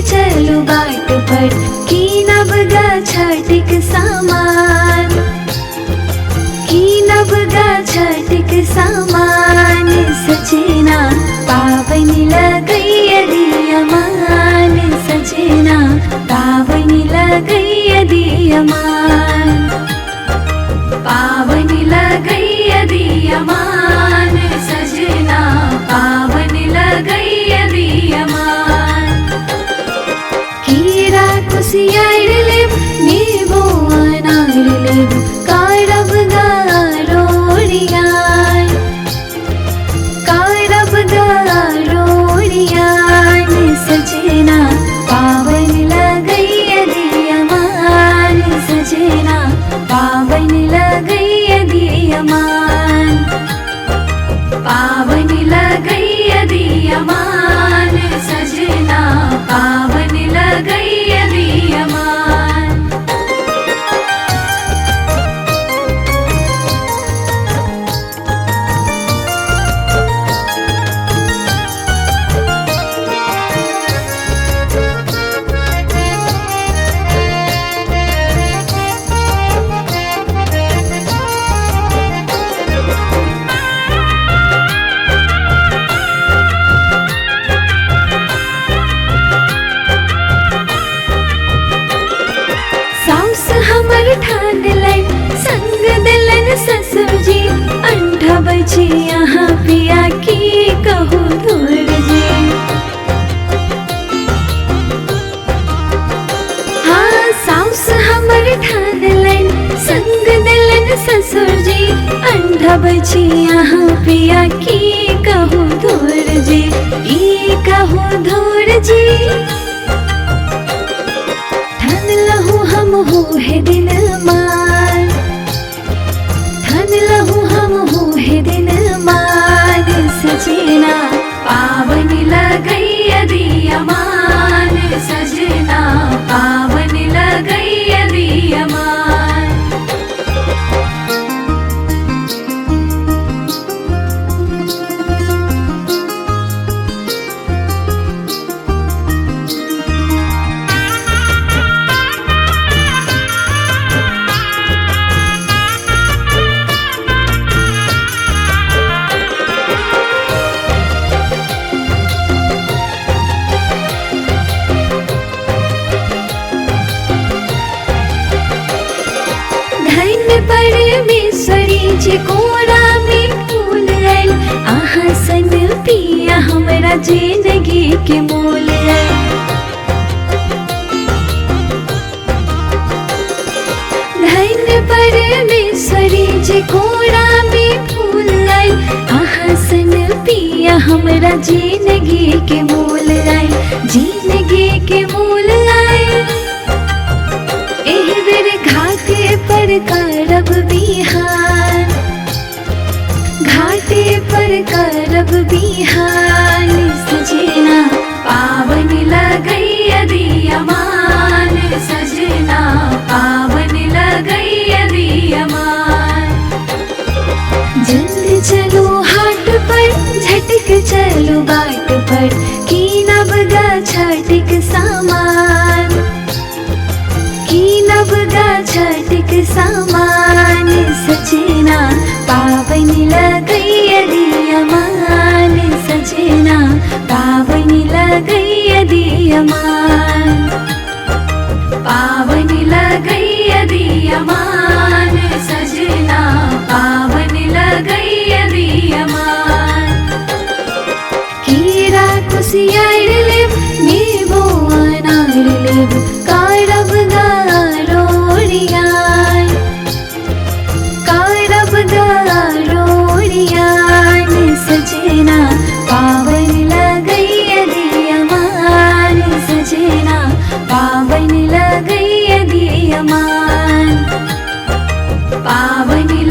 चलो बाट पर की नब छटिक सामान, की नब छटिक सामान सजना पावनी लगैया दियमान, सजना पावनी लगैया दियमान, पावनी लगैया दियमान, सजना पावनी लगैया दियमान। कीरा कुसियार लेब नींबू अनार लेब कारब गारोड़ियान, कारब गारोड़ियान सजना पावनी लगैया दियमान, सजना पावनी लगैया दियमान, पावनी लगैया दियमान, सजना पावनी लगैया दियमान। हमर ठान लन संग दिलन ससुर जी, 8 बजे यहाँ पिया की कहू धूर जी। हाँ साउस हमर ठान लन संग दिलन ससुर जी, 8 बजे यहाँ पिया की कहू धूर जी, ई कहू धूर जी। धन लहू हम हो है दिन मान, धन लहू हम हो है दिन मान, सजना पावनी लगैया दियमान, सजना पावनी लगैया दियमान। परमेश्वरी जी कोरा में फूल आयल, आहा सन पिया हमरा जिंदगी के मोल आयल। धन्य परमेश्वरी जी कोरा में फूल आयल, आहा सन पिया हमरा जिंदगी के मोल आयल, जिंदगी के मोल आयल। एह बेर घाटे पर करब बिहान, घाटे पर करब बिहान, सजना पावनी लगैया दियमान, सजना पावनी लगैया दियमान। जल्दी चलो हाट पर झटक चलो बाट पर की नब छटिक सामान, की नब छटिक सामान सजना पावनी लगैया दियमान, सजना पावनी लगैया दियमान, पावनी लगैया दियमान, सजना पावनी लगैया दियमान। कीरा कुसियार लेब नींबू अनार लेब कारब गारोड़ियान, कारब गारोड़ियान सजना पावनी लगैया दियमान, सजना पावनी लगैया दियमान, पावनी